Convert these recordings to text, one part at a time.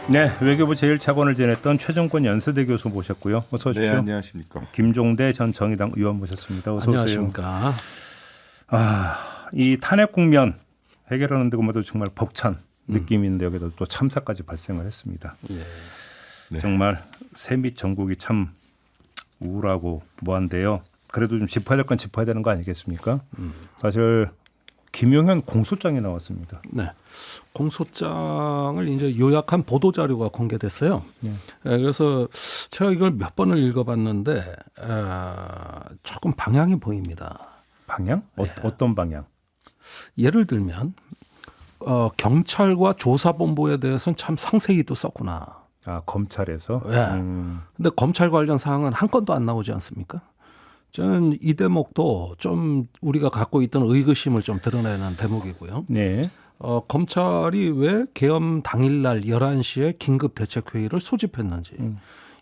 네, 외교부 제1차관을 지냈던 최정권 연세대 교수 모셨고요. 어서 오십시오. 네, 안녕하십니까. 김종대 전 정의당 의원 모셨습니다. 어서 안녕하십니까. 오세요. 이 탄핵 국면 해결하는 데마다 정말 벅찬 느낌인데 여기다 또 참사까지 발생을 했습니다. 예. 네. 정말 세밑 전국이 참 우울하고 뭐한데요. 그래도 좀 짚어야 될 건 짚어야 되는 거 아니겠습니까? 사실 김용현 공소장이 나왔습니다. 네. 공소장을 이제 요약한 보도 자료가 공개됐어요. 네. 그래서 제가 이걸 몇 번을 읽어봤는데 조금 방향이 보입니다. 방향? 어떤 방향? 예를 들면 경찰과 조사본부에 대해서는 참 상세히 또 썼구나. 아, 검찰에서? 예. 근데 검찰 관련 사항은 한 건도 안 나오지 않습니까? 저는 이 대목도 좀 우리가 갖고 있던 의구심을 좀 드러내는 대목이고요. 네. 검찰이 왜 계엄 당일날 11시에 긴급대책회의를 소집했는지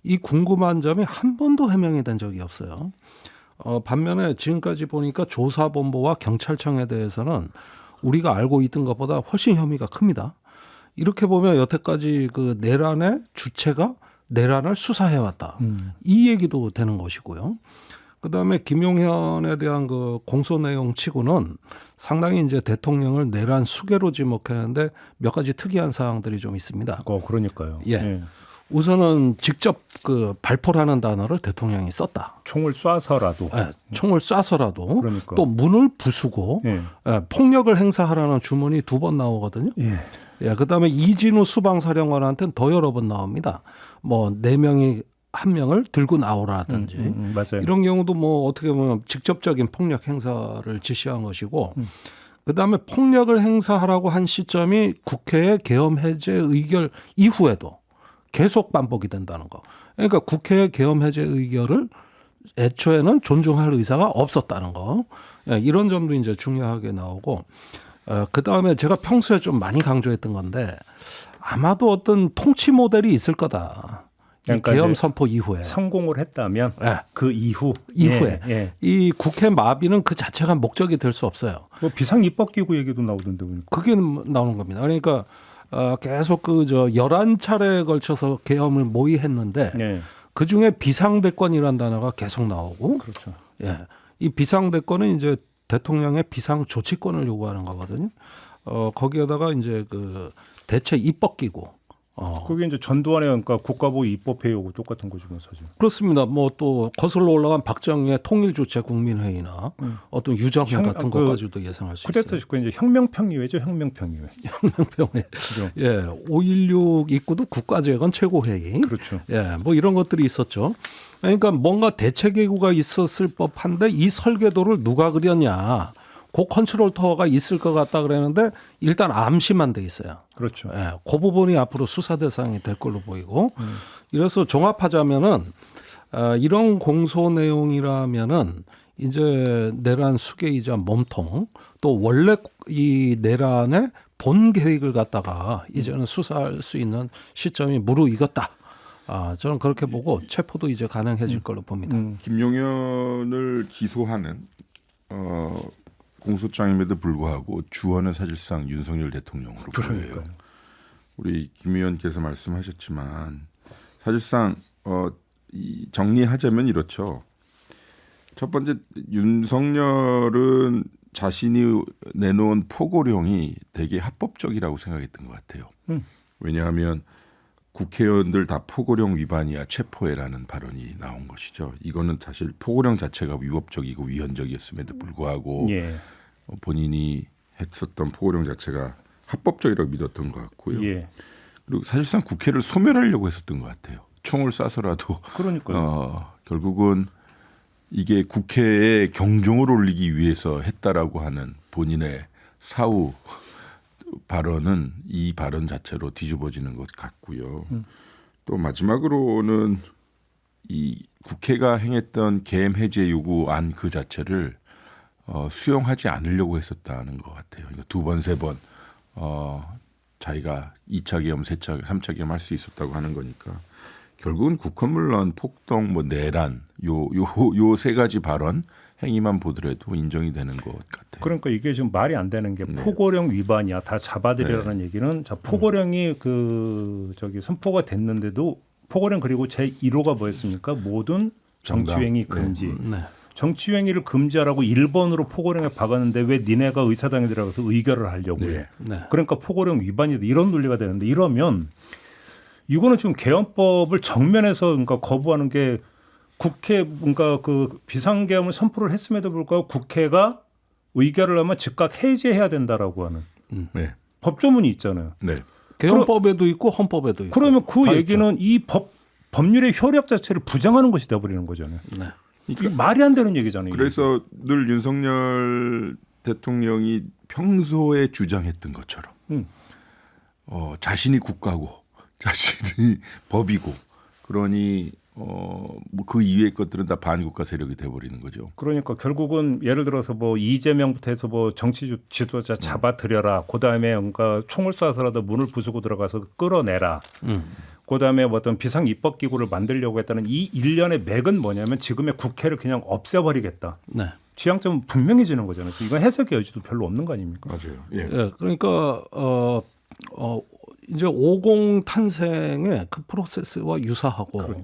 이 궁금한 점이 한 번도 해명이 된 적이 없어요. 반면에 지금까지 보니까 조사본부와 경찰청에 대해서는 우리가 알고 있던 것보다 훨씬 혐의가 큽니다. 이렇게 보면 여태까지 그 내란의 주체가 내란을 수사해왔다. 이 얘기도 되는 것이고요. 그다음에 김용현에 대한 그 공소 내용 치고는 상당히 이제 대통령을 내란 수괴로 지목했는데 몇 가지 특이한 사항들이 좀 있습니다. 그러니까요. 예. 네. 우선은 직접 그 발포라는 단어를 대통령이 썼다. 총을 쏴서라도. 예, 총을 쏴서라도 그러니까. 또 문을 부수고 예. 폭력을 행사하라는 주문이 2번 나오거든요. 예. 예, 그다음에 이진우 수방사령관한테는 더 여러 번 나옵니다. 뭐 4명이 한 명을 들고 나오라든지 맞아요. 이런 경우도 뭐 어떻게 보면 직접적인 폭력 행사를 지시한 것이고 그다음에 폭력을 행사하라고 한 시점이 국회의 계엄 해제 의결 이후에도 계속 반복이 된다는 거. 그러니까 국회의 계엄 해제 의결을 애초에는 존중할 의사가 없었다는 거. 예, 이런 점도 이제 중요하게 나오고 그다음에 제가 평소에 좀 많이 강조했던 건데 아마도 어떤 통치 모델이 있을 거다. 그러니까 계엄 선포 이후에 성공을 했다면 예. 그 이후에 예. 이 국회 마비는 그 자체가 목적이 될 수 없어요. 뭐 비상 입법기구 얘기도 나오던데 보니까. 그게 나오는 겁니다. 그러니까 계속 그 11차례에 걸쳐서 계엄을 모의했는데 예. 그 중에 비상대권이라는 단어가 계속 나오고 그렇죠. 예. 이 비상대권은 이제 대통령의 비상조치권을 요구하는 거거든요. 거기에다가 이제 그 대체 입법기구 그게 이제 전두환의 그러니까 국가보위 입법회의하고 똑같은 거죠, 뭐 사실. 그렇습니다. 뭐 또 거슬러 올라간 박정희의 통일주체 국민회의나 어떤 유정회 같은 것까지도 예상할 수 쿠데타 있어요. 직후 이제 혁명평의회죠, 혁명평의회. 혁명평의 예, 5.16 입구도 국가재건 최고회의. 그렇죠. 예, 뭐 이런 것들이 있었죠. 그러니까 뭔가 대책기구가 있었을 법한데 이 설계도를 누가 그렸냐. 그 컨트롤 타워가 있을 것 같다 그랬는데 일단 암시만 돼 있어요. 그렇죠. 예, 그 부분이 앞으로 수사 대상이 될 걸로 보이고 이래서 종합하자면은 이런 공소 내용이라면은 이제 내란 수계이자 몸통 또 원래 이 내란의 본 계획을 갖다가 이제는 수사할 수 있는 시점이 무르익었다. 저는 그렇게 보고 체포도 이제 가능해질 걸로 봅니다. 김용현을 기소하는 공소장임에도 불구하고 주어는 사실상 윤석열 대통령으로 보여요. 우리 김 의원께서 말씀하셨지만 사실상 정리하자면 이렇죠. 첫 번째 윤석열은 자신이 내놓은 포고령이 되게 합법적이라고 생각했던 것 같아요. 왜냐하면 국회의원들 다 포고령 위반이야 체포해라는 발언이 나온 것이죠. 이거는 사실 포고령 자체가 위법적이고 위헌적이었음에도 불구하고 예. 본인이 했었던 포고령 자체가 합법적이라고 믿었던 것 같고요. 예. 그리고 사실상 국회를 소멸하려고 했었던 것 같아요. 총을 쏴서라도 그러니까요. 결국은 이게 국회에 경종을 울리기 위해서 했다라고 하는 본인의 사후 발언은 이 발언 자체로 뒤집어지는 것 같고요. 또 마지막으로는 이 국회가 행했던 계엄 해제 요구안 그 자체를 수용하지 않으려고 했었다는 것 같아요. 그러니까 2번, 3번 자기가 2차 계엄, 3차 계엄 할 수 있었다고 하는 거니까 결국은 국헌문란, 폭동, 뭐 내란 요 3가지 발언 행위만 보더라도 인정이 되는 것 같아요. 그러니까 이게 지금 말이 안 되는 게 포고령 위반이야. 다 잡아들이라는 얘기는 자 포고령이 선포가 됐는데도 포고령 그리고 제 1호가 뭐였습니까? 모든 정치행위 금지. 네. 정치행위를 금지하라고 1번으로 포고령에 박았는데 왜 니네가 의사당에 들어가서 의결을 하려고 해. 네. 그러니까 포고령 위반이다. 이런 논리가 되는데 이러면 이거는 지금 개헌법을 정면에서 그러니까 거부하는 게 국회 그러니까 그 비상계엄을 선포를 했음에도 불구하고 국회가 의결을 하면 즉각 해제해야 된다라고 하는 네. 법조문이 있잖아요. 네. 개헌법에도 있고 헌법에도 있고. 그러면 그 다 얘기는 있죠. 이 법률의 효력 자체를 부정하는 것이 돼버리는 거잖아요. 네. 이게 말이 안 되는 얘기잖아요. 이게. 그래서 늘 윤석열 대통령이 평소에 주장했던 것처럼 자신이 국가고 자신이 법이고 그러니 뭐그 이외의 것들은 다 반국가 세력이 돼버리는 거죠. 그러니까 결국은 예를 들어서 뭐 이재명부터 해서 뭐 정치 지도자 잡아들여라. 그다음에 뭔가 총을 쏴서라도 문을 부수고 들어가서 끌어내라. 그다음에 어떤 비상 입법 기구를 만들려고 했다는 이 일련의 맥은 뭐냐면 지금의 국회를 그냥 없애버리겠다. 네. 지향점은 분명해지는 거잖아요. 이건 해석의 여지도 별로 없는 거 아닙니까? 맞아요. 예. 예, 그러니까 이제 50 탄생의 그 프로세스와 유사하고,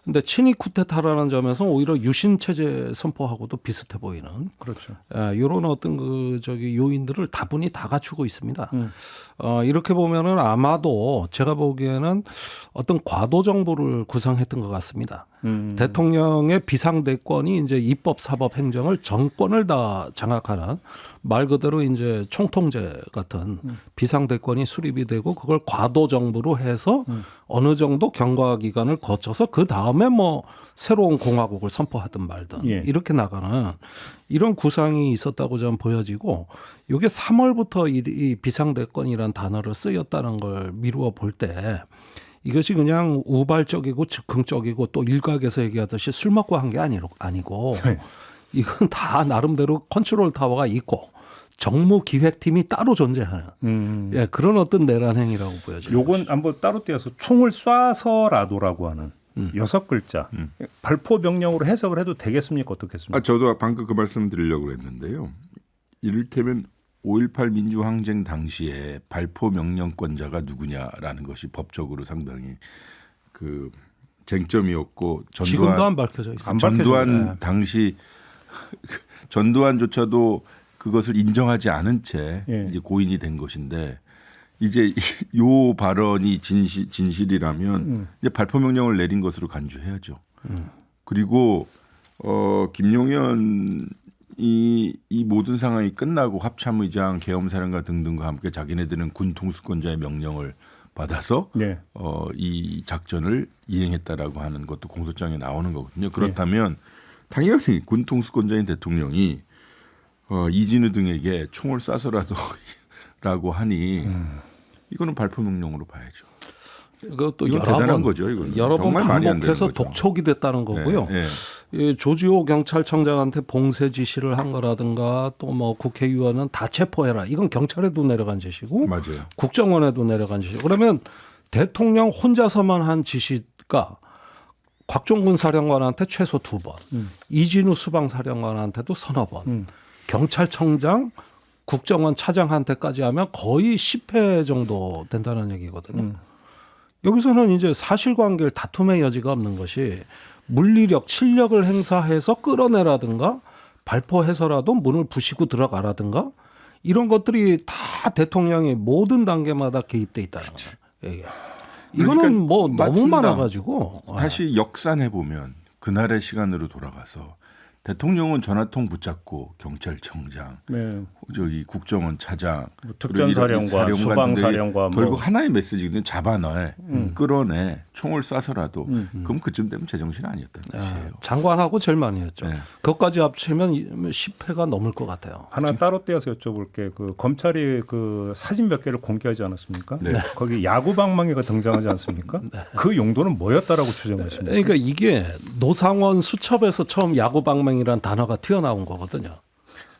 근데 친위 쿠데타라는 점에서 오히려 유신 체제 선포하고도 비슷해 보이는 그렇죠. 이런 어떤 요인들을 다분히 다 갖추고 있습니다. 이렇게 보면은 아마도 제가 보기에는 어떤 과도 정부를 구성했던 것 같습니다. 대통령의 비상대권이 이제 입법, 사법, 행정을 정권을 다 장악하는 말 그대로 이제 총통제 같은 비상대권이 수립이 되고 그걸 과도 정부로 해서 어느 정도 경과 기간을 거쳐서 그 다음에 뭐 새로운 공화국을 선포하든 말든 이렇게 나가는 이런 구상이 있었다고 저는 보여지고 이게 3월부터 이 비상대권이라는 단어를 쓰였다는 걸 미루어 볼 때 이것이 그냥 우발적이고 즉흥적이고 또 일각에서 얘기하듯이 술 먹고 한 게 아니고 이건 다 나름대로 컨트롤 타워가 있고 정무기획팀이 따로 존재하는 예, 그런 어떤 내란 행위라고 보여져요. 요건 한번 따로 떼어서 총을 쏴서라도라고 하는 6글자 발포 명령으로 해석을 해도 되겠습니까? 어떻겠습니까? 저도 방금 그 말씀 드리려고 했는데요. 이를테면 5.18 민주항쟁 당시에 발포 명령권자가 누구냐라는 것이 법적으로 상당히 그 쟁점이었고 지금도 안 밝혀져 있어요. 전두환 당시 전두환조차도 그것을 인정하지 않은 채 이제 고인이 된 것인데 이제 요 발언이 진실이라면 이제 발포 명령을 내린 것으로 간주해야죠. 그리고 김용현 이 모든 상황이 끝나고 합참의장, 계엄사령관 등등과 함께 자기네들은 군 통수권자의 명령을 받아서 이 작전을 이행했다라고 하는 것도 공소장에 나오는 거거든요. 그렇다면 당연히 군 통수권자인 대통령이 이진우 등에게 총을 쏴서라도라고 하니 이거는 발포 명령으로 봐야죠. 이것도 이건 대단한 거죠. 이거는. 여러 번 정말 말이 안 되는 반복해서 거죠. 독촉이 됐다는 거고요. 이 조지호 경찰청장한테 봉쇄 지시를 한 거라든가 또 뭐 국회의원은 다 체포해라. 이건 경찰에도 내려간 지시고 맞아요. 국정원에도 내려간 지시. 그러면 대통령 혼자서만 한 지시가 곽종근 사령관한테 최소 2번, 이진우 수방사령관한테도 서너 번, 경찰청장, 국정원 차장한테까지 하면 거의 10회 정도 된다는 얘기거든요. 여기서는 이제 사실관계를 다툼의 여지가 없는 것이 물리력, 실력을 행사해서 끌어내라든가 발포해서라도 문을 부시고 들어가라든가 이런 것들이 다 대통령의 모든 단계마다 개입돼 있다는 거예요. 이거는 그러니까 뭐 너무 맞습니다. 많아가지고 다시 역산해 보면 그날의 시간으로 돌아가서 대통령은 전화통 붙잡고 경찰청장, 저기 국정원 차장, 특전사령관, 수방사령관 결국 하나의 메시지거든요. 잡아내, 끌어내, 총을 쏴서라도. 그럼 그쯤 되면 제정신 아니었다는 뜻이에요. 장관하고 제일 많이 했죠. 네. 그것까지 합치면 10회가 넘을 것 같아요. 하나 따로 떼어서 여쭤볼게. 그 검찰이 그 사진 몇 개를 공개하지 않았습니까? 네. 거기 야구 방망이가 등장하지 않습니까? 그 용도는 뭐였다라고 추정하십니까? 그러니까 이게 노상원 수첩에서 처음 야구 방망이라는 단어가 튀어나온 거거든요.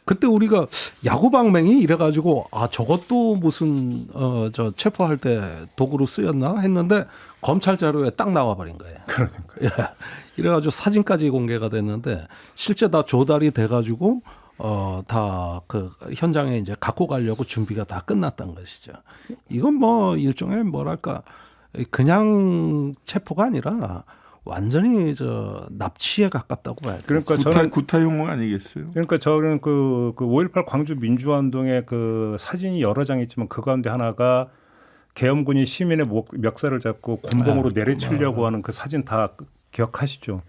그때 우리가 야구방맹이 이래가지고 저것도 무슨 저 체포할 때 도구로 쓰였나 했는데 검찰 자료에 딱 나와버린 거예요. 그러니까. 예. 이래가지고 사진까지 공개가 됐는데 실제 다 조달이 돼가지고 다 그 현장에 이제 갖고 가려고 준비가 다 끝났던 것이죠. 이건 뭐 일종의 뭐랄까 그냥 체포가 아니라 완전히 저 납치에 가깝다고 봐야 돼요. 그러니까 저는 구타용어 아니겠어요? 그러니까 저는 그 5.18 광주 민주화운동의 그 사진이 여러 장 있지만 그 가운데 하나가 계엄군이 시민의 멱살을 잡고 곤봉으로 내리치려고 하는 그 사진 다 기억하시죠?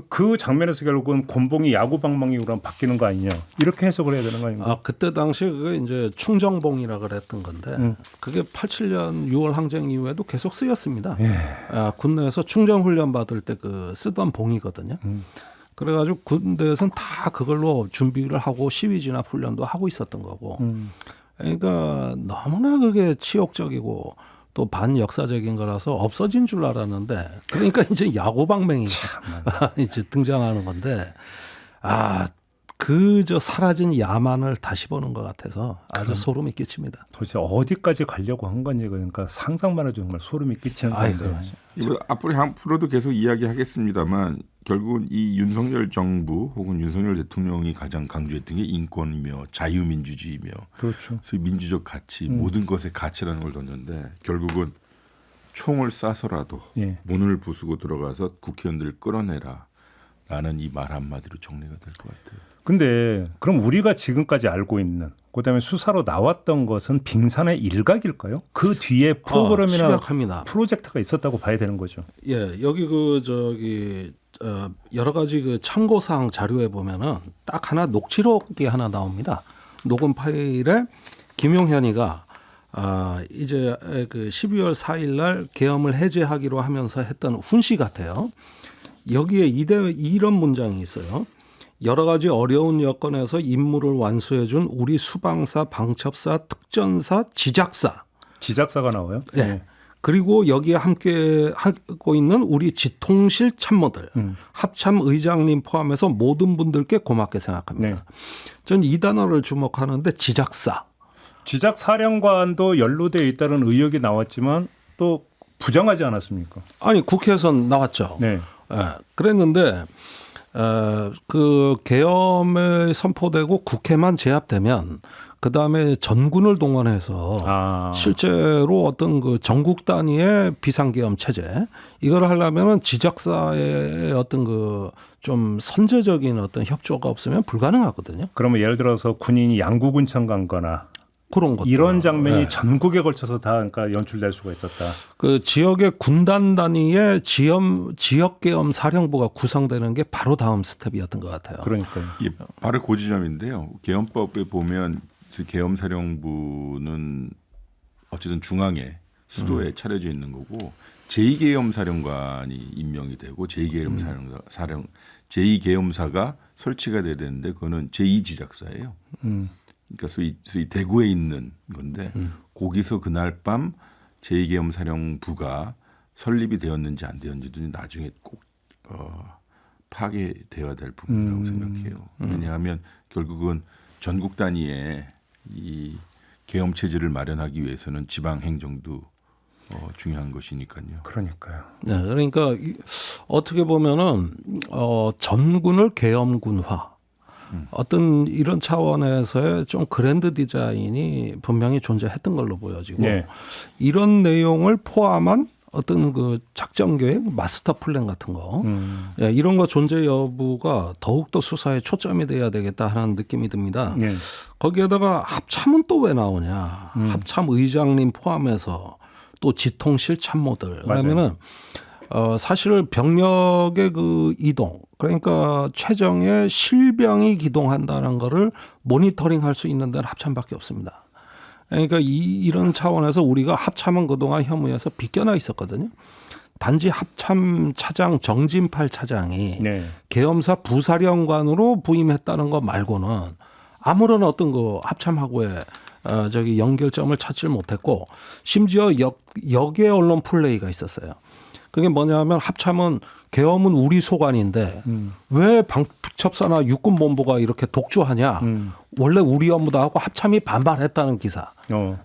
그 장면에서 결국은 곤봉이 야구방망이로 바뀌는 거 아니냐 이렇게 해석을 해야 되는 거 아닌가? 그때 당시에 그게 이제 충정봉이라 그랬던 건데 그게 87년 6월 항쟁 이후에도 계속 쓰였습니다. 예. 군내에서 충정 훈련 받을 때 그 쓰던 봉이거든요. 그래가지고 군대에서는 다 그걸로 준비를 하고 시위 진압 훈련도 하고 있었던 거고. 그러니까 너무나 그게 치욕적이고 또 반역사적인 거라서 없어진 줄 알았는데 그러니까 이제 야구방맹이 이제 등장하는 건데 그저 사라진 야만을 다시 보는 것 같아서 아주 소름이 끼칩니다. 도대체 어디까지 가려고 한 건지 그러니까 상상만 해도 정말 소름이 끼치는 건데. 이거 앞으로도 계속 이야기하겠습니다만 결국은 이 윤석열 정부 혹은 윤석열 대통령이 가장 강조했던 게 인권이며 자유민주주의며 그렇죠. 소위 민주적 가치 모든 것의 가치라는 걸 던졌는데 결국은 총을 쏴서라도 예. 문을 부수고 들어가서 국회의원들을 끌어내라라는 이 말 한마디로 정리가 될 것 같아요. 근데 그럼 우리가 지금까지 알고 있는 그다음에 수사로 나왔던 것은 빙산의 일각일까요? 그 뒤에 프로그램이나 심각합니다. 프로젝트가 있었다고 봐야 되는 거죠. 예, 여기 여러 가지 그 참고 사항 자료에 보면은 딱 하나 녹취록이 하나 나옵니다. 녹음 파일에 김용현이가 이제 그 12월 4일 날 계엄을 해제하기로 하면서 했던 훈시 같아요. 여기에 이런 문장이 있어요. 여러 가지 어려운 여건에서 임무를 완수해준 우리 수방사, 방첩사, 특전사, 지작사가 나와요. 네. 네. 그리고 여기에 함께 하고 있는 우리 지통실 참모들, 합참 의장님 포함해서 모든 분들께 고맙게 생각합니다. 네. 저는 이 단어를 주목하는데 지작사령관도 연루되어 있다는 의혹이 나왔지만 또 부정하지 않았습니까? 아니 국회에선 나왔죠. 네. 그랬는데 그 계엄에 선포되고 국회만 제압되면 그 다음에 전군을 동원해서 실제로 어떤 그 전국 단위의 비상계엄 체제 이걸 하려면은 지작사의 어떤 그 좀 선제적인 어떤 협조가 없으면 불가능하거든요. 그러면 예를 들어서 군인이 양구군청 간 거나 그런 것 이런 장면이 전국에 걸쳐서 다 그러니까 연출될 수가 있었다. 그 지역의 군단 단위의 지역 계엄 사령부가 구성되는 게 바로 다음 스텝이었던 것 같아요. 그러니까요. 예, 바로 그 지점인데요. 계엄법에 보면 계엄 사령부는 어쨌든 중앙에 수도에 차려져 있는 거고 제2계엄 사령관이 임명이 되고 제2계엄사가 설치가 돼야 되는데 그거는 제2지작사예요. 그러니까 소위 대구에 있는 건데 거기서 그날 밤 제2계엄 사령부가 설립이 되었는지 안 되었는지도 나중에 꼭 파괴되어야 될 부분이라고 생각해요. 왜냐하면 결국은 전국 단위의 이 계엄 체제를 마련하기 위해서는 지방 행정도 중요한 것이니까요. 그러니까요. 네, 그러니까 어떻게 보면은 전군을 계엄군화 어떤 이런 차원에서의 좀 그랜드 디자인이 분명히 존재했던 걸로 보여지고 네. 이런 내용을 포함한 어떤 그 작전 계획, 마스터 플랜 같은 거 예, 이런 거 존재 여부가 더욱더 수사에 초점이 돼야 되겠다 하는 느낌이 듭니다. 네. 거기에다가 합참은 또 왜 나오냐? 합참 의장님 포함해서 또 지통실 참모들. 그러면은 사실 병력의 그 이동 그러니까 최정예 실병이 기동한다는 거를 모니터링할 수 있는 데는 합참밖에 없습니다. 그러니까 이런 차원에서 우리가 합참은 그동안 혐의에서 비껴나 있었거든요. 단지 합참 차장 정진팔 차장이 네. 계엄사 부사령관으로 부임했다는 것 말고는 아무런 어떤 그 합참하고의 연결점을 찾지 못했고 심지어 역의 언론 플레이가 있었어요. 그게 뭐냐면 합참은 계엄은 우리 소관인데 왜 방첩사나 육군본부가 이렇게 독주하냐. 원래 우리 업무다 하고 합참이 반발했다는 기사.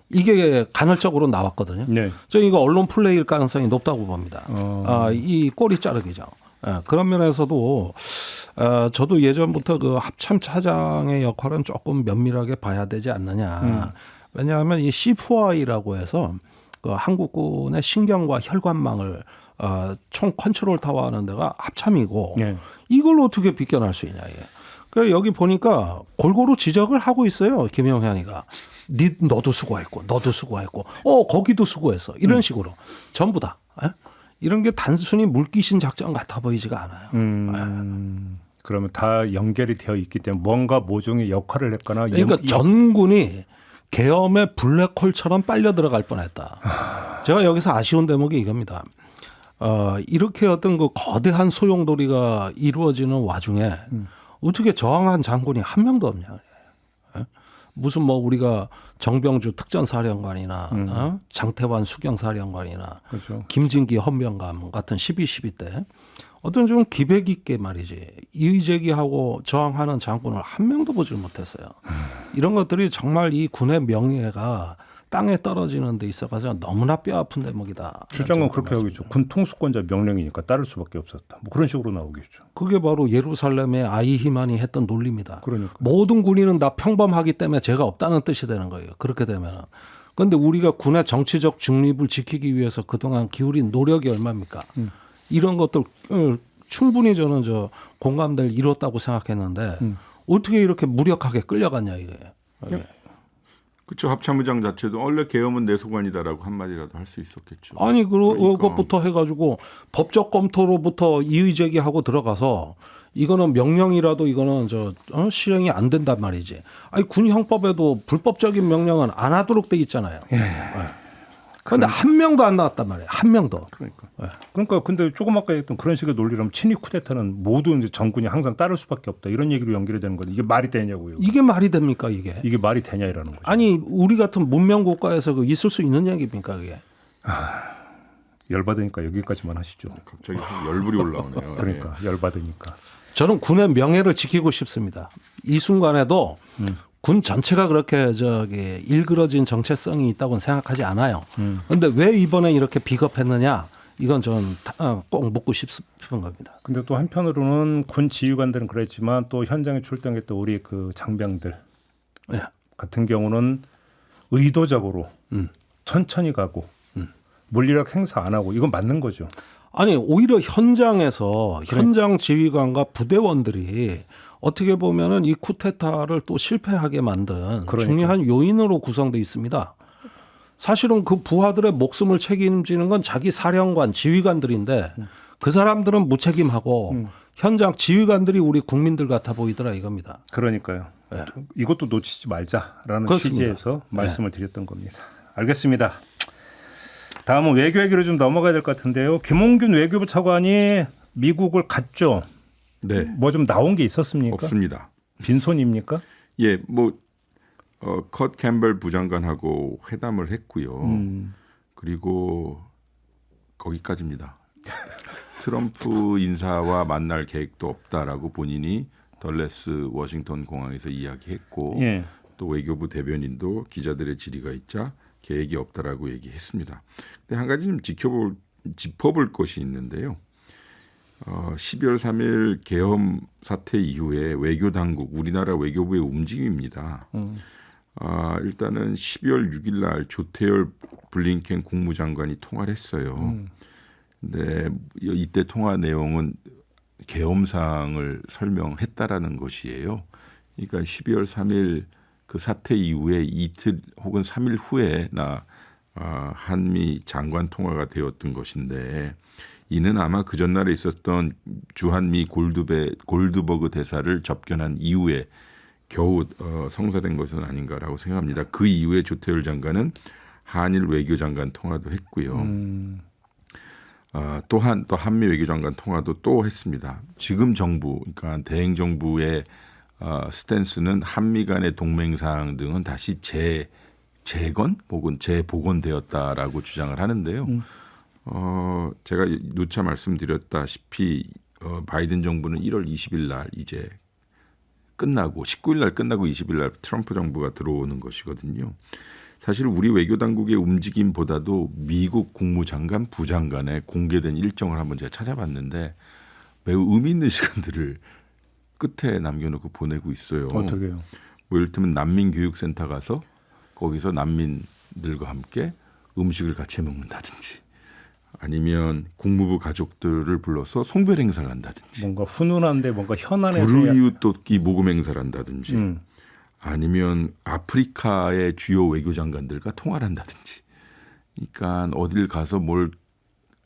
이게 간헐적으로 나왔거든요. 네. 저는 이거 언론 플레이일 가능성이 높다고 봅니다. 이 꼬리 자르기죠. 그런 면에서도 저도 예전부터 그 합참 차장의 역할은 조금 면밀하게 봐야 되지 않느냐. 왜냐하면 이 C4I라고 해서 그 한국군의 신경과 혈관망을 총 컨트롤 타워하는 데가 합참이고 네. 이걸 어떻게 비껴날 수 있냐 이게. 그러니까 여기 보니까 골고루 지적을 하고 있어요. 김영현이가. 너도 수고했고 너도 수고했고 거기도 수고했어. 이런 식으로 전부 다. 이런 게 단순히 물귀신 작전 같아 보이지가 않아요. 그러면 다 연결이 되어 있기 때문에 뭔가 모종의 역할을 했거나 그러니까 전군이 계엄의 블랙홀처럼 빨려 들어갈 뻔했다. 제가 여기서 아쉬운 대목이 이겁니다. 이렇게 어떤 그 거대한 소용돌이가 이루어지는 와중에 어떻게 저항한 장군이 한 명도 없냐. 무슨 뭐 우리가 정병주 특전사령관이나 장태환 수경사령관이나 그렇죠. 김진기 헌병감 같은 12.12 때 어떤 좀 기백 있게 말이지 이의제기하고 저항하는 장군을 한 명도 보질 못했어요. 이런 것들이 정말 이 군의 명예가 땅에 떨어지는 데 있어가지고 너무나 뼈아픈 대목이다. 주장은 그렇게 하겠죠. 군 통수권자 명령이니까 따를 수밖에 없었다. 뭐 그런 식으로 나오겠죠. 그게 바로 예루살렘의 아이히만이 했던 논리입니다. 그러니까. 모든 군인은 다 평범하기 때문에 죄가 없다는 뜻이 되는 거예요. 그렇게 되면. 그런데 우리가 군의 정치적 중립을 지키기 위해서 그동안 기울인 노력이 얼마입니까? 이런 것들 충분히 저는 공감대를 이뤘다고 생각했는데 어떻게 이렇게 무력하게 끌려갔냐 이게. 그렇죠. 합참의장 자체도 원래 계엄은 내 소관이다라고 한마디라도 할 수 있었겠죠. 아니 그러니까. 그것부터 해가지고 법적 검토로부터 이의 제기하고 들어가서 이거는 명령이라도 이거는 실행이 안 된단 말이지. 아니 군 형법에도 불법적인 명령은 안 하도록 돼 있잖아요. 그런데 한 명도 안 나왔단 말이에요. 한 명도. 그러니까 근데 조금 아까 했던 그런 식의 논리라면 친위 쿠데타는 모두 이제 정군이 항상 따를 수밖에 없다. 이런 얘기로 연결이 되는 건데 이게 말이 되냐고요. 이게 말이 됩니까 이게? 이게 말이 되냐 이라는 거죠. 아니 우리 같은 문명 국가에서 있을 수 있는 얘기입니까 그게? 열받으니까 여기까지만 하시죠. 갑자기 열불이 올라오네요. 그러니까 열받으니까. 저는 군의 명예를 지키고 싶습니다. 이 순간에도 군 전체가 그렇게 일그러진 정체성이 있다고는 생각하지 않아요. 그런데 왜 이번에 이렇게 비겁했느냐? 이건 저는 꼭 묻고 싶은 겁니다. 근데 또 한편으로는 군 지휘관들은 그랬지만 또 현장에 출동했던 우리 그 장병들 같은 경우는 의도적으로 천천히 가고 물리력 행사 안 하고 이건 맞는 거죠. 아니 오히려 현장에서 현장 지휘관과 부대원들이 어떻게 보면은 이 쿠데타를 또 실패하게 만든 중요한 요인으로 구성돼 있습니다. 사실은 그 부하들의 목숨을 책임지는 건 자기 사령관, 지휘관들인데 그 사람들은 무책임하고 현장 지휘관들이 우리 국민들 같아 보이더라 이겁니다. 그러니까요. 네. 이것도 놓치지 말자라는 그렇습니다. 취지에서 말씀을 드렸던 겁니다. 알겠습니다. 다음은 외교 얘기로 좀 넘어가야 될 것 같은데요. 김홍균 외교부 차관이 미국을 갔죠. 네. 뭐 좀 나온 게 있었습니까? 없습니다. 빈손입니까? 예, 컷 캠벨 부장관하고 회담을 했고요. 그리고 거기까지입니다. 트럼프 인사와 만날 계획도 없다라고 본인이 덜레스 워싱턴 공항에서 이야기했고 예. 또 외교부 대변인도 기자들의 질의가 있자 계획이 없다라고 얘기했습니다. 근데 한 가지 좀 짚어볼 것이 있는데요. 12월 3일 계엄 사태 이후에 외교 당국, 우리나라 외교부의 움직임입니다. 일단은 12월 6일 날 조태열 블링켄 국무장관이 통화를 했어요. 근데 이때 통화 내용은 계엄상을 설명했다라는 것이에요. 그러니까 12월 3일 그 사태 이후에 이틀 혹은 3일 후에 한미 장관 통화가 되었던 것인데 이는 아마 그 전날에 있었던 주한미 골드버그 대사를 접견한 이후에 겨우 성사된 것은 아닌가라고 생각합니다. 그 이후에 조태열 장관은 한일 외교장관 통화도 했고요. 또한 또 한미 외교장관 통화도 또 했습니다. 지금 정부, 그러니까 대행 정부의 스탠스는 한미 간의 동맹사항 등은 다시 재건 혹은 재복원되었다라고 주장을 하는데요. 제가 누차 말씀드렸다시피 바이든 정부는 1월 20일 날 이제 끝나고 19일 날 끝나고 20일 날 트럼프 정부가 들어오는 것이거든요. 사실 우리 외교 당국의 움직임보다도 미국 국무장관, 부장관의 공개된 일정을 한번 제가 찾아봤는데 매우 의미 있는 시간들을 끝에 남겨놓고 보내고 있어요. 어떻게요? 뭐 예를 들면 난민교육센터 가서 거기서 난민들과 함께 음식을 같이 먹는다든지 아니면 국무부 가족들을 불러서 송별 행사를 한다든지 뭔가 훈훈한데 뭔가 현안에서 불우이웃 돕기 모금 행사를 한다든지 아니면 아프리카의 주요 외교장관들과 통화를 한다든지 그러니까 어딜 가서 뭘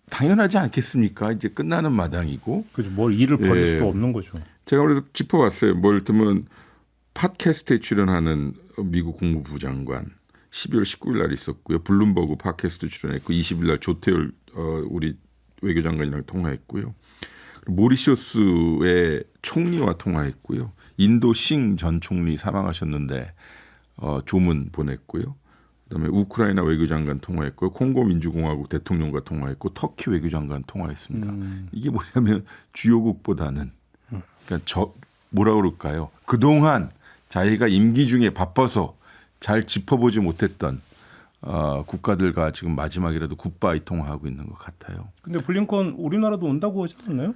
당연하지 않겠습니까? 이제 끝나는 마당이고 그죠. 뭘 일을 벌일 예. 수도 없는 거죠. 제가 그래서 짚어봤어요. 뭐 예를 들면 팟캐스트에 출연하는 미국 국무부 장관 12월 19일 날 있었고요. 블룸버그 팟캐스트 출연했고 20일 날 조태열 우리 외교장관이랑 통화했고요. 모리셔스의 총리와 통화했고요. 인도 싱 전 총리 사망하셨는데 조문 보냈고요. 그다음에 우크라이나 외교장관 통화했고요. 콩고 민주공화국 대통령과 통화했고 터키 외교장관 통화했습니다. 이게 뭐냐면 주요국보다는 그러니까 뭐라 그럴까요? 그동안 자기가 임기 중에 바빠서 잘 짚어보지 못했던 국가들과 지금 마지막이라도 굿바이 통화하고 있는 것 같아요. 근데 블링컨 우리나라도 온다고 하지 않나요?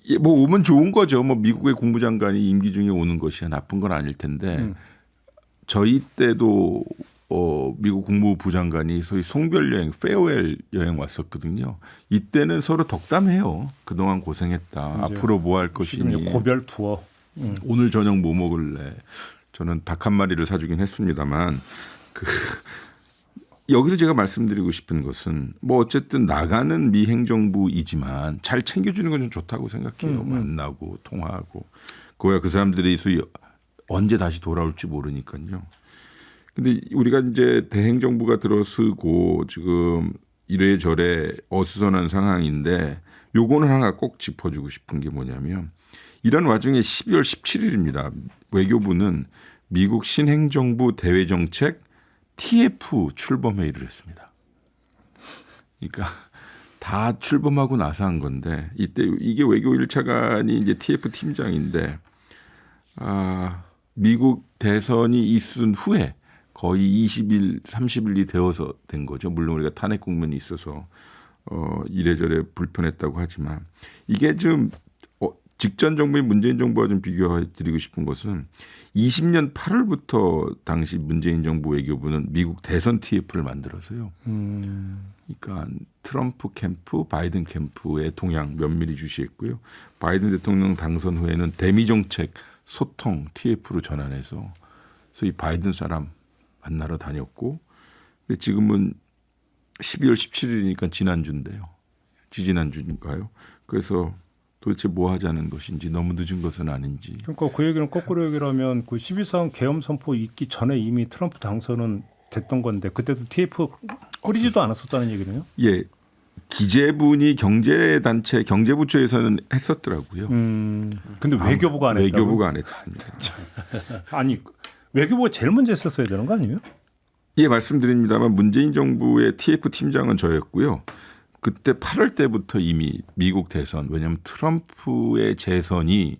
예, 뭐 오면 좋은 거죠. 뭐 미국의 국무장관이 임기 중에 오는 것이 나쁜 건 아닐 텐데 저희 때도 미국 국무부 장관이 소위 송별 여행, 페어웰 여행 왔었거든요. 이때는 서로 덕담해요. 그동안 고생했다. 맞아요. 앞으로 뭐 할 지금 것이니. 고별 투어. 오늘 저녁 뭐 먹을래. 저는 닭 한 마리를 사주긴 했습니다만 여기서 제가 말씀드리고 싶은 것은 뭐 어쨌든 나가는 미 행정부이지만 잘 챙겨주는 건 좀 좋다고 생각해요. 만나고 통화하고 그거야 그 사람들이 소위 언제 다시 돌아올지 모르니까요. 근데 우리가 이제 대행정부가 들어서고 지금 이래저래 어수선한 상황인데 요거는 하나 꼭 짚어주고 싶은 게 뭐냐면 이런 와중에 12월 17일입니다. 외교부는 미국 신행정부 대외정책 TF 출범회의를 했습니다. 그러니까 다 출범하고 나서 한 건데 이때 이게 외교 1차관이 이제 TF 팀장인데 미국 대선이 있은 후에 거의 20일, 30일이 되어서 된 거죠. 물론 우리가 탄핵 국면이 있어서 이래저래 불편했다고 하지만 이게 좀 직전 정부인 문재인 정부와 좀 비교해드리고 싶은 것은 20년 8월부터 당시 문재인 정부 외교부는 미국 대선 TF를 만들어서요. 그러니까 트럼프 캠프, 바이든 캠프의 동향 면밀히 주시했고요. 바이든 대통령 당선 후에는 대미 정책 소통 TF로 전환해서 소위 바이든 사람 만나러 다녔고, 근데 지금은 12월 17일이니까 지난주인데요. 지지난주인가요? 그래서 도대체 뭐 하자는 것인지 너무 늦은 것은 아닌지. 그러니까 그 얘기는 거꾸로 얘기를 하면 그 12사항 계엄 선포 있기 전에 이미 트럼프 당선은 됐던 건데 그때도 TF 꾸리지도 않았었다는 얘기네요. 예. 기재부니 경제단체 경제부처에서는 했었더라고요. 근데 외교부가 안 했다고? 외교부가 안 했습니다. 아니 외교부가 제일 먼저 했었어야 되는 거 아니에요? 예, 말씀드립니다만 문재인 정부의 TF 팀장은 저였고요. 그때 8월 때부터 이미 미국 대선, 왜냐하면 트럼프의 재선이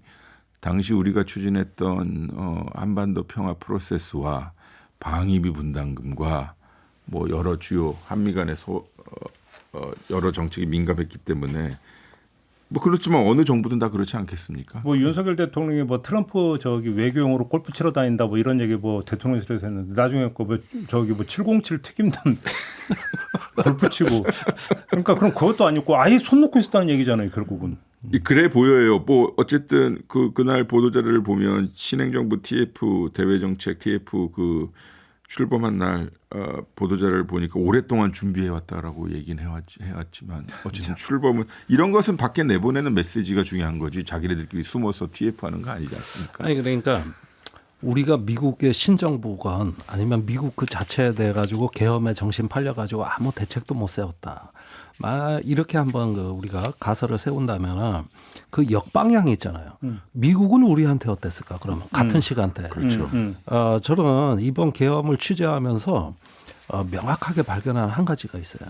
당시 우리가 추진했던 한반도 평화 프로세스와 방위비 분담금과 뭐 여러 주요 한미 간의 여러 정책이 민감했기 때문에 뭐 그렇지만 어느 정부든 다 그렇지 않겠습니까? 뭐 윤석열 대통령이 뭐 트럼프 외교용으로 골프 치러 다닌다 뭐 이런 얘기 뭐 대통령실에서 했는데 나중에 뭐 707 특임단 골프 치고 그러니까 그럼 그것도 아니고 아예 손 놓고 있었다는 얘기잖아요 결국은. 그래 보여요. 뭐 어쨌든 그날 보도자료를 보면 신행정부 TF 대외정책 TF 출범한 날 보도자료를 보니까 오랫동안 준비해 왔다라고 얘기는 해왔지만 어쨌든 출범은 이런 것은 밖에 내보내는 메시지가 중요한 거지 자기네들끼리 숨어서 TF하는 거 아니지 않습니까? 아니 그러니까 우리가 미국의 신정부건 아니면 미국 그 자체에 대해 가지고 계엄에 정신 팔려 가지고 아무 대책도 못 세웠다. 이렇게 한번 우리가 가설을 세운다면 그 역방향이 있잖아요. 미국은 우리한테 어땠을까? 그러면 같은 시간대. 그렇죠. 저는 이번 계엄을 취재하면서 명확하게 발견한 한 가지가 있어요.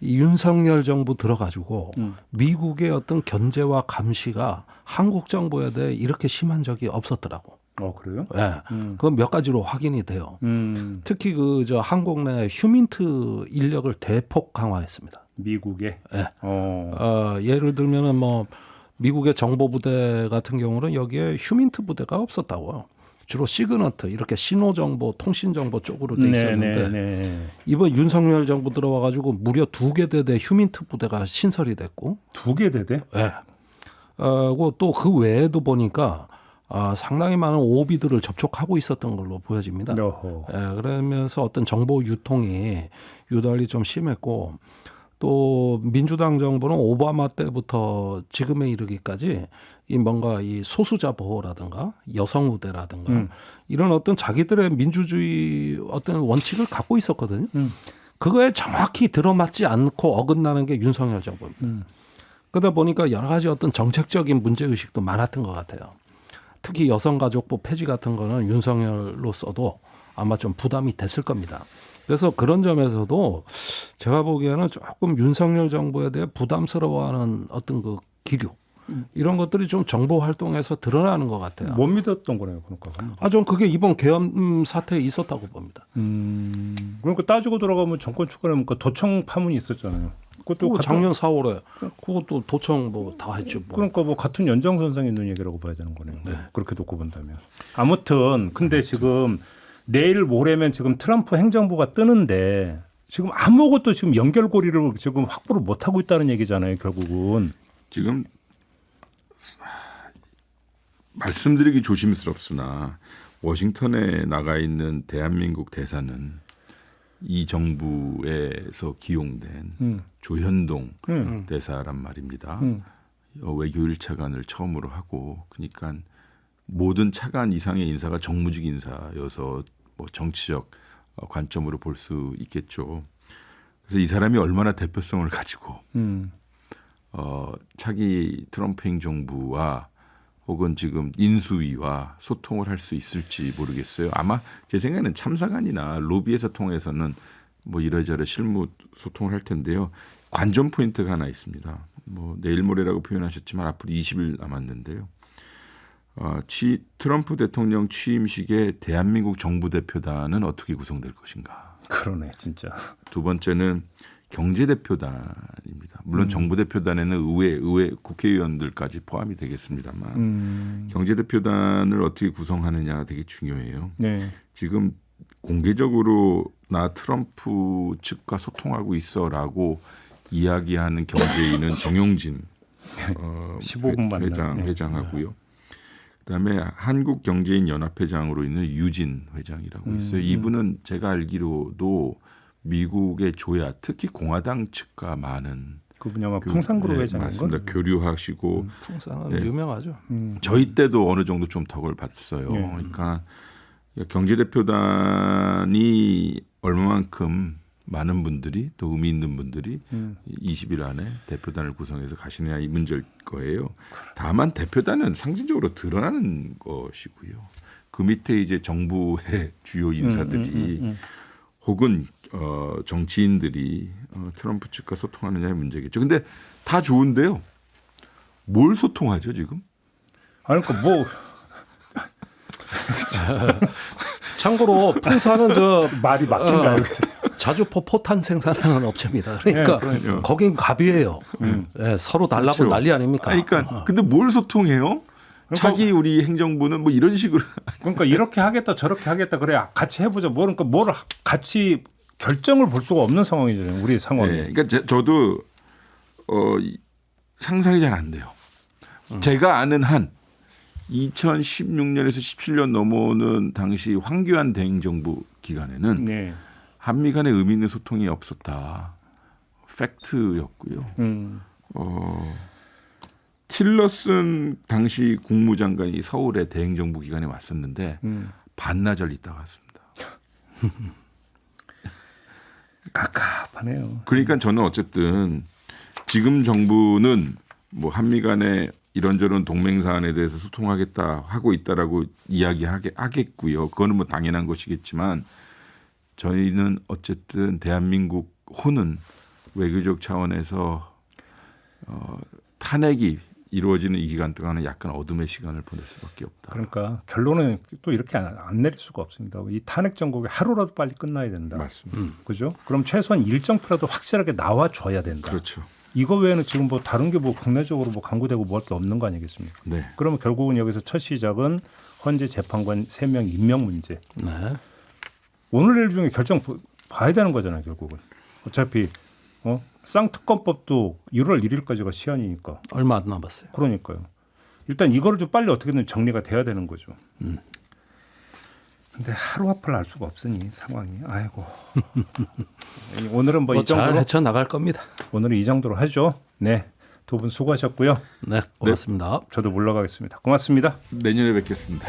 이 윤석열 정부 들어가지고 미국의 어떤 견제와 감시가 한국 정부에 대해 이렇게 심한 적이 없었더라고. 그래요? 예. 그건 몇 가지로 확인이 돼요. 특히 그 저 한국 내 휴민트 인력을 대폭 강화했습니다. 미국에. 예. 예를 들면은 뭐 미국의 정보부대 같은 경우는 여기에 휴민트 부대가 없었다고요. 주로 시그너트 이렇게 신호정보, 통신정보 쪽으로 돼 있었는데 네. 이번 윤석열 정부 들어와가지고 무려 2개 대대 휴민트 부대가 신설이 됐고 2개 대대? 예. 또 그 외에도 보니까 상당히 많은 오비들을 접촉하고 있었던 걸로 보여집니다. 예, 그러면서 어떤 정보 유통이 유달리 좀 심했고 또 민주당 정부는 오바마 때부터 지금에 이르기까지 이 뭔가 이 소수자 보호라든가 여성 우대라든가 이런 어떤 자기들의 민주주의 어떤 원칙을 갖고 있었거든요. 그거에 정확히 들어맞지 않고 어긋나는 게 윤석열 정부입니다. 그러다 보니까 여러 가지 어떤 정책적인 문제의식도 많았던 것 같아요. 특히 여성가족부 폐지 같은 거는 윤석열로서도 아마 좀 부담이 됐을 겁니다. 그래서 그런 점에서도 제가 보기에는 조금 윤석열 정부에 대해 부담스러워하는 어떤 그 기류 이런 것들이 좀 정보 활동에서 드러나는 것 같아요. 못 믿었던 거네요, 그러니까. 전 그게 이번 계엄 사태에 있었다고 봅니다. 그러니까 따지고 돌아가면 정권 출근하면 그 도청 파문이 있었잖아요. 그것도 작년 4월에 그것도 도청 뭐 다 했죠. 뭐. 그러니까 뭐 같은 연장선상에 있는 얘기라고 봐야 되는 거네요. 그렇게 놓고 본다면. 아무튼 근데 지금 내일 모레면 지금 트럼프 행정부가 뜨는데 지금 아무것도 지금 연결고리를 지금 확보를 못 하고 있다는 얘기잖아요. 결국은 지금 말씀드리기 조심스럽으나 워싱턴에 나가 있는 대한민국 대사는 이 정부에서 기용된 조현동 대사란 말입니다. 외교 1차관을 처음으로 하고 그러니까 모든 차관 이상의 인사가 정무직 인사여서 뭐 정치적 관점으로 볼 수 있겠죠. 그래서 이 사람이 얼마나 대표성을 가지고 차기 트럼프 행정부와 혹은 지금 인수위와 소통을 할 수 있을지 모르겠어요. 아마 제 생각에는 참사관이나 로비에서 통해서는 뭐 이러저러 실무 소통을 할 텐데요. 관전 포인트가 하나 있습니다. 뭐 내일 모레라고 표현하셨지만 앞으로 20일 남았는데요. 트럼프 대통령 취임식에 대한민국 정부 대표단은 어떻게 구성될 것인가? 그러네, 진짜. 두 번째는 경제대표단입니다. 물론 정부 대표단에는 의회 국회의원들까지 포함이 되겠습니다만 경제대표단을 어떻게 구성하느냐가 되게 중요해요. 네. 지금 공개적으로 나 트럼프 측과 소통하고 있어라고 이야기하는 경제인은 정용진 15분만 회장하고요. 그다음에 한국경제인연합회장으로 있는 유진 회장이라고 있어요. 이분은 제가 알기로도 미국의 조야, 특히 공화당 측과 많은 그분이 아마 풍산그룹 회장인 맞습니다. 교류하시고 풍산은 유명하죠. 저희 때도 어느 정도 좀 덕을 봤어요. 그러니까 경제대표단이 얼마만큼 많은 분들이 또 의미 있는 분들이 20일 안에 대표단을 구성해서 가시느냐 이 문제일 거예요. 다만 대표단은 상징적으로 드러나는 것이고요. 그 밑에 이제 정부의 주요 인사들이 혹은 정치인들이 트럼프 측과 소통하느냐의 문제겠죠. 근데 다 좋은데요. 뭘 소통하죠 지금? 아니 그러니까 뭐 참고로 풍산은 저 말이 막힌 거 알고 있어요. 자주포 포탄 생산하는 업체입니다. 그러니까 거긴 갑이에요. 네, 서로 달라고 그렇죠. 난리 아닙니까? 그러니까 근데 뭘 소통해요? 차기 우리 행정부는 뭐 이런 식으로 그러니까 이렇게 하겠다 저렇게 하겠다 그래 같이 해보자. 뭐 그러니까 뭘 같이 결정을 볼 수가 없는 상황이잖아요. 우리 상황이. 네, 그러니까 저도 상상이 잘 안 돼요. 제가 아는 한 2016년에서 17년 넘어오는 당시 황교안 대행정부 기간에는 네. 한미 간의 의미 있는 소통이 없었다. 팩트였고요. 틸러슨 당시 국무장관이 서울에 대행정부 기간에 왔었는데 반나절 있다가 왔습니다. 깝깝하네요. 그러니까 저는 어쨌든 지금 정부는 뭐 한미 간에 이런저런 동맹 사안에 대해서 소통하겠다 하고 있다라고 이야기하겠고요. 그거는 뭐 당연한 것이겠지만 저희는 어쨌든 대한민국 호는 외교적 차원에서 탄핵이 이루어지는 이 기간 동안은 약간 어둠의 시간을 보낼 수밖에 없다. 그러니까 결론은 또 이렇게 안 내릴 수가 없습니다. 이 탄핵 정국이 하루라도 빨리 끝나야 된다. 맞습니다. 그죠? 그럼 최소한 일정표라도 확실하게 나와줘야 된다. 그렇죠. 이거 외에는 지금 뭐 다른 게 뭐 국내적으로 뭐 강구되고 뭐 할 게 없는 거 아니겠습니까? 네. 그러면 결국은 여기서 첫 시작은 헌재 재판관 3명 임명 문제. 네. 오늘 내일 중에 결정 봐야 되는 거잖아요. 결국은. 어차피 쌍특검법도 1월 1일까지가 시한이니까. 얼마 안 남았어요. 그러니까요. 일단 이거를 좀 빨리 어떻게든 정리가 돼야 되는 거죠. 근데 하루 앞을 알 수가 없으니 상황이. 아이고. 오늘은 뭐 이 잘 정도로 헤쳐 나갈 겁니다. 오늘은 이 정도로 하죠. 네. 두 분 수고하셨고요. 네, 고맙습니다. 저도 물러가겠습니다. 고맙습니다. 내년에 뵙겠습니다.